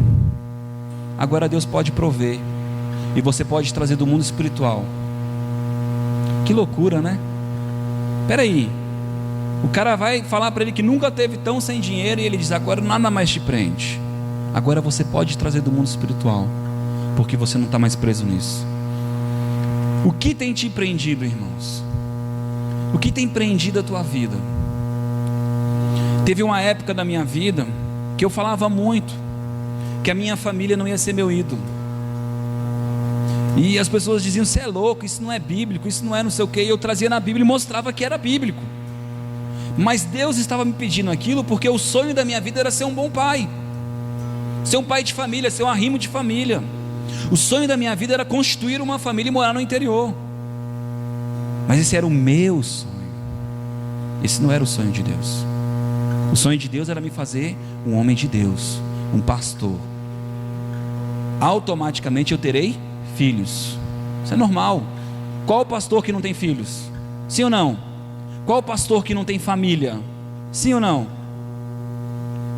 Agora Deus pode prover, e você pode trazer do mundo espiritual. Que loucura, né? Espera aí, o cara vai falar para ele que nunca teve tão sem dinheiro, e ele diz: agora nada mais te prende. Agora você pode trazer do mundo espiritual, porque você não está mais preso nisso. O que tem te prendido, irmãos? O que tem prendido a tua vida? Teve uma época da minha vida que eu falava muito que a minha família não ia ser meu ídolo. E as pessoas diziam: você é louco, isso não é bíblico, isso não é não sei o que. E eu trazia na Bíblia e mostrava que era bíblico. Mas Deus estava me pedindo aquilo porque o sonho da minha vida era ser um bom pai, ser um pai de família, ser um arrimo de família. O sonho da minha vida era constituir uma família e morar no interior. Mas esse era o meu sonho. Esse não era o sonho de Deus. O sonho de Deus era me fazer um homem de Deus, um pastor. Automaticamente eu terei filhos. Isso é normal. Qual pastor que não tem filhos? Sim ou não? Qual pastor que não tem família? Sim ou não?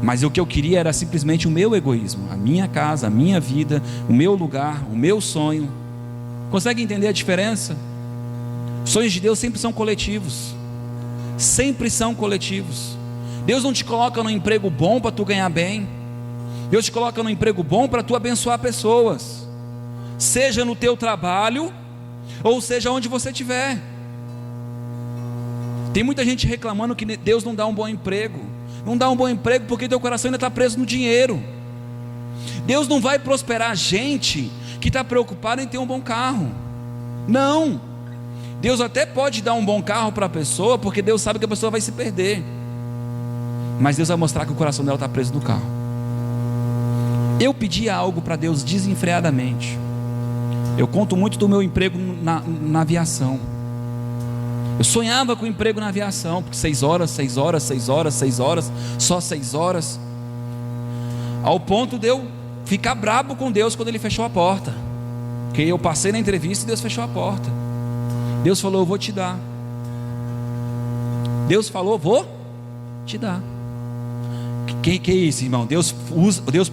Mas o que eu queria era simplesmente o meu egoísmo, a minha casa, a minha vida, o meu lugar, o meu sonho. Consegue entender a diferença? Os sonhos de Deus sempre são coletivos. Sempre são coletivos. Deus não te coloca num emprego bom para tu ganhar bem. Deus te coloca num emprego bom para tu abençoar pessoas, seja no teu trabalho ou seja onde você estiver. Tem muita gente reclamando que Deus não dá um bom emprego. Não dá um bom emprego porque teu coração ainda está preso no dinheiro. Deus não vai prosperar gente que está preocupado em ter um bom carro. Não. Deus até pode dar um bom carro para a pessoa, porque Deus sabe que a pessoa vai se perder. Mas Deus vai mostrar que o coração dela está preso no carro. Eu pedi algo para Deus desenfreadamente. Eu conto muito do meu emprego na aviação. Eu sonhava com emprego na aviação, porque 6 horas, 6 horas, 6 horas, 6 horas, só 6 horas, ao ponto de eu ficar brabo com Deus quando Ele fechou a porta, porque eu passei na entrevista e Deus fechou a porta. Deus falou: eu vou te dar. Deus falou: vou te dar. Que é isso, irmão? Deus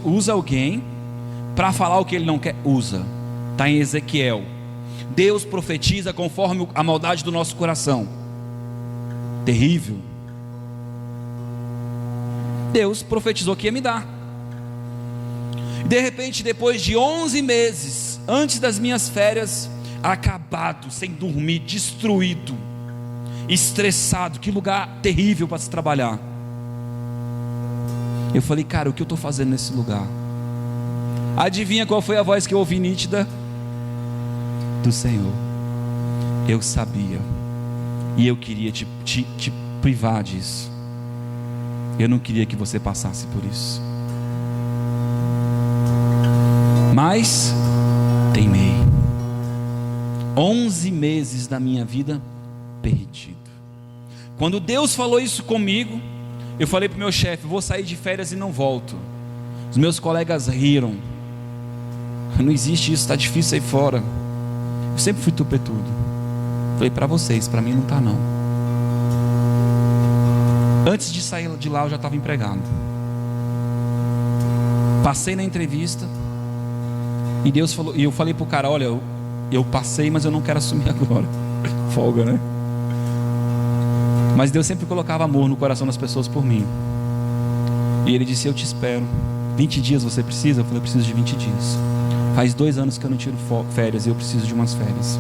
usa alguém para falar o que Ele não quer. Usa. Está em Ezequiel. Deus profetiza conforme a maldade do nosso coração. Terrível. Deus profetizou que ia me dar. De repente, depois de 11 meses, antes das minhas férias, acabado, sem dormir, destruído, estressado, que lugar terrível para se trabalhar. Eu falei: cara, o que eu estou fazendo nesse lugar? Adivinha qual foi a voz que eu ouvi nítida? Do Senhor. Eu sabia, e eu queria te privar disso. Eu não queria que você passasse por isso, mas teimei. 11 meses da minha vida perdido. Quando Deus falou isso comigo, eu falei para o meu chefe: vou sair de férias e não volto. Os meus colegas riram. Não existe isso, está difícil aí fora. Eu sempre fui tupetudo. Falei: para vocês, para mim não está não. Antes de sair de lá eu já estava empregado. Passei na entrevista e Deus falou, e eu falei para o cara: olha, eu passei, mas eu não quero assumir agora. Folga, né? Mas Deus sempre colocava amor no coração das pessoas por mim. E Ele disse: eu te espero. 20 dias você precisa? Eu falei: eu preciso de 20 dias. Faz 2 anos que eu não tiro férias e eu preciso de umas férias.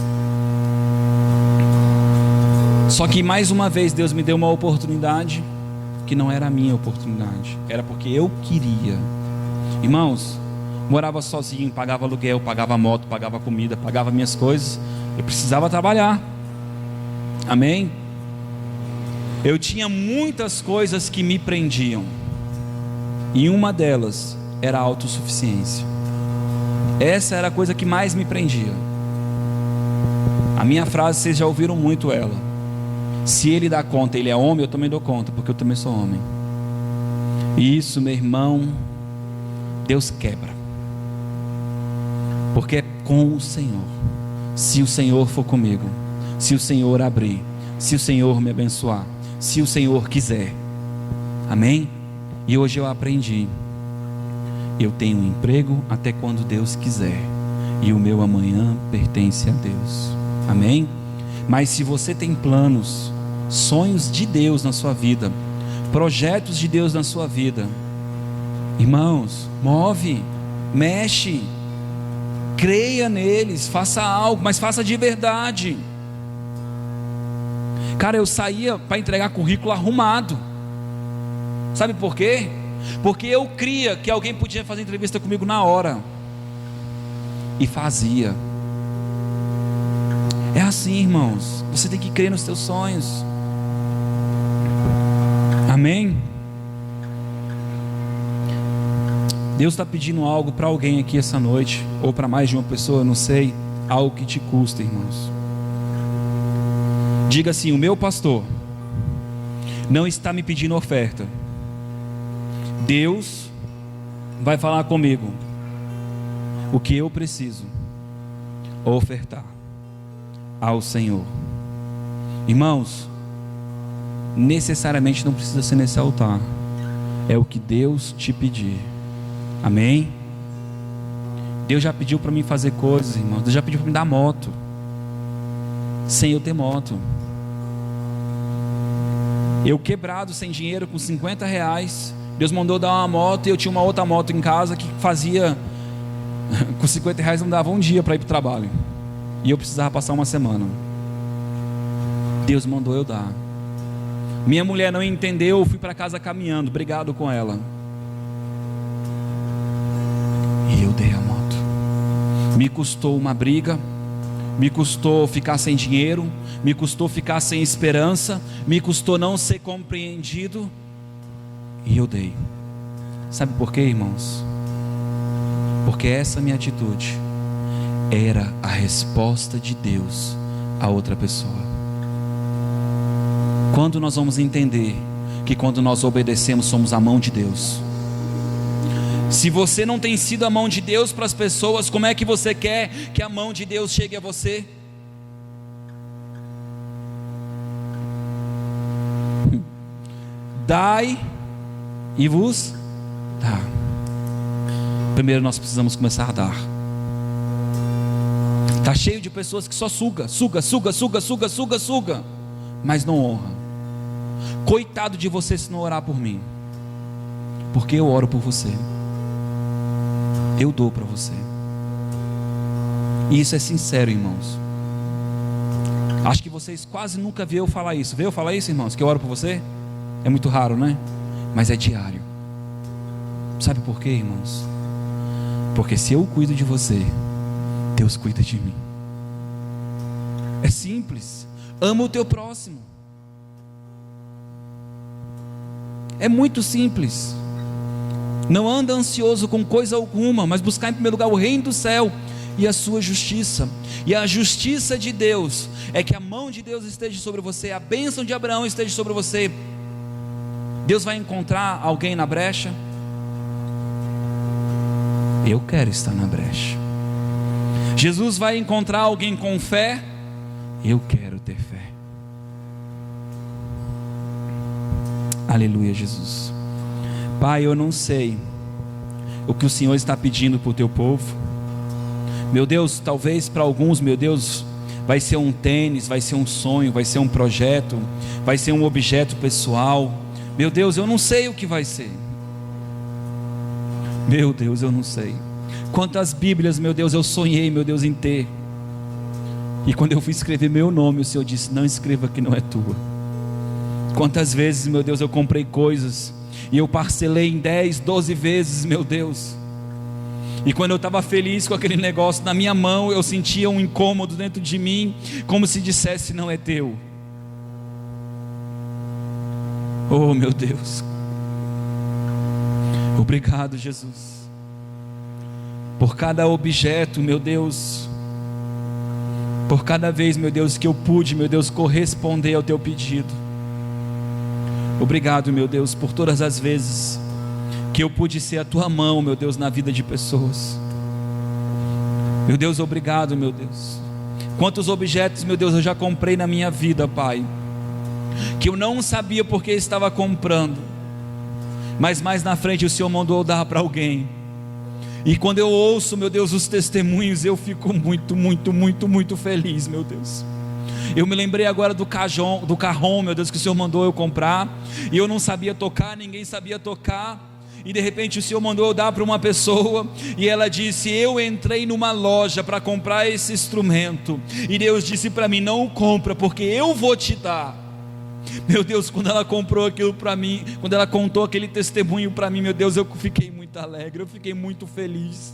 Só que mais uma vez Deus me deu uma oportunidade que não era a minha oportunidade. Era porque eu queria. Irmãos, morava sozinho, pagava aluguel, pagava moto, pagava comida, pagava minhas coisas. Eu precisava trabalhar. Amém? Eu tinha muitas coisas que me prendiam. E uma delas era a autossuficiência. Essa era a coisa que mais me prendia. A minha frase, vocês já ouviram muito ela: se Ele dá conta, Ele é homem, eu também dou conta, porque eu também sou homem. E isso, meu irmão, Deus quebra, porque é com o Senhor. Se o Senhor for comigo, se o Senhor abrir, se o Senhor me abençoar, se o Senhor quiser. Amém? E hoje eu aprendi: eu tenho um emprego até quando Deus quiser, e o meu amanhã pertence a Deus. Amém? Mas se você tem planos, sonhos de Deus na sua vida, projetos de Deus na sua vida, irmãos, move, mexe, creia neles, faça algo, mas faça de verdade. Cara, eu saía para entregar currículo arrumado. Sabe por quê? Porque eu cria que alguém podia fazer entrevista comigo na hora. E fazia. É assim, irmãos. Você tem que crer nos teus sonhos. Amém? Deus está pedindo algo para alguém aqui essa noite, ou para mais de uma pessoa, eu não sei. Algo que te custa, irmãos. Diga assim: o meu pastor não está me pedindo oferta. Deus vai falar comigo o que eu preciso ofertar ao Senhor. Irmãos, necessariamente não precisa ser nesse altar. É o que Deus te pedir. Amém? Deus já pediu para mim fazer coisas, irmãos. Deus já pediu para me dar moto, sem eu ter moto. Eu quebrado, sem dinheiro, com 50 reais. Deus mandou dar uma moto, e eu tinha uma outra moto em casa que fazia, com 50 reais não dava um dia para ir para o trabalho, e eu precisava passar uma semana. Deus mandou eu dar. Minha mulher não entendeu, eu fui para casa caminhando, brigado com ela, e eu dei a moto. Me custou uma briga, me custou ficar sem dinheiro, me custou ficar sem esperança, me custou não ser compreendido, e eu dei. Sabe por quê, irmãos? Porque essa minha atitude era a resposta de Deus a outra pessoa. Quando nós vamos entender que quando nós obedecemos somos a mão de Deus? Se você não tem sido a mão de Deus para as pessoas, como é que você quer que a mão de Deus chegue a você? Dai e vos dá. Primeiro nós precisamos começar a dar. Está cheio de pessoas que só suga, mas não honra. Coitado de você se não orar por mim, porque eu oro por você, eu dou para você. E isso é sincero, irmãos. Acho que vocês quase nunca viram eu falar isso. Viu eu falar isso, irmãos? Que eu oro por você? É muito raro, né? Mas é diário. Sabe por quê, irmãos? Porque se eu cuido de você, Deus cuida de mim. É simples. Ama o teu próximo. É muito simples. Não anda ansioso com coisa alguma, mas buscar em primeiro lugar o reino do céu e a sua justiça. E a justiça de Deus é que a mão de Deus esteja sobre você, a bênção de Abraão esteja sobre você. Deus vai encontrar alguém na brecha? Eu quero estar na brecha. Jesus vai encontrar alguém com fé? Eu quero ter fé. Aleluia, Jesus. Pai, eu não sei o que o Senhor está pedindo para o teu povo. Meu Deus, talvez para alguns, meu Deus, vai ser um tênis, vai ser um sonho, vai ser um projeto, vai ser um objeto pessoal. Meu Deus, eu não sei o que vai ser. Meu Deus, eu não sei. Quantas Bíblias, meu Deus, eu sonhei, meu Deus, em ter. E quando eu fui escrever meu nome, o Senhor disse: não escreva que não é tua. Quantas vezes, meu Deus, eu comprei coisas e eu parcelei em 10, 12 vezes, meu Deus. E quando eu estava feliz com aquele negócio na minha mão, eu sentia um incômodo dentro de mim, como se dissesse: não é teu. Oh, meu Deus. Obrigado, Jesus, por cada objeto, meu Deus, por cada vez, meu Deus, que eu pude, meu Deus, corresponder ao teu pedido. Obrigado, meu Deus, por todas as vezes que eu pude ser a tua mão, meu Deus, na vida de pessoas. Meu Deus, obrigado, meu Deus. Quantos objetos, meu Deus, eu já comprei na minha vida, Pai, que eu não sabia porque estava comprando, mas mais na frente o Senhor mandou dar para alguém. E quando eu ouço, meu Deus, os testemunhos, eu fico muito feliz, meu Deus. Eu me lembrei agora do carrom, meu Deus, que o Senhor mandou eu comprar, e eu não sabia tocar, ninguém sabia tocar, e de repente o Senhor mandou eu dar para uma pessoa, e ela disse: eu entrei numa loja para comprar esse instrumento, e Deus disse para mim: não compra, porque eu vou te dar. Meu Deus, quando ela comprou aquilo para mim, quando ela contou aquele testemunho para mim, meu Deus, eu fiquei muito alegre, eu fiquei muito feliz.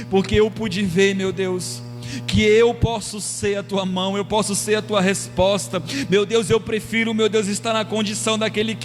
porque eu pude ver, meu Deus, que eu posso ser a tua mão, eu posso ser a tua resposta. Meu Deus, eu prefiro, meu Deus, estar na condição daquele que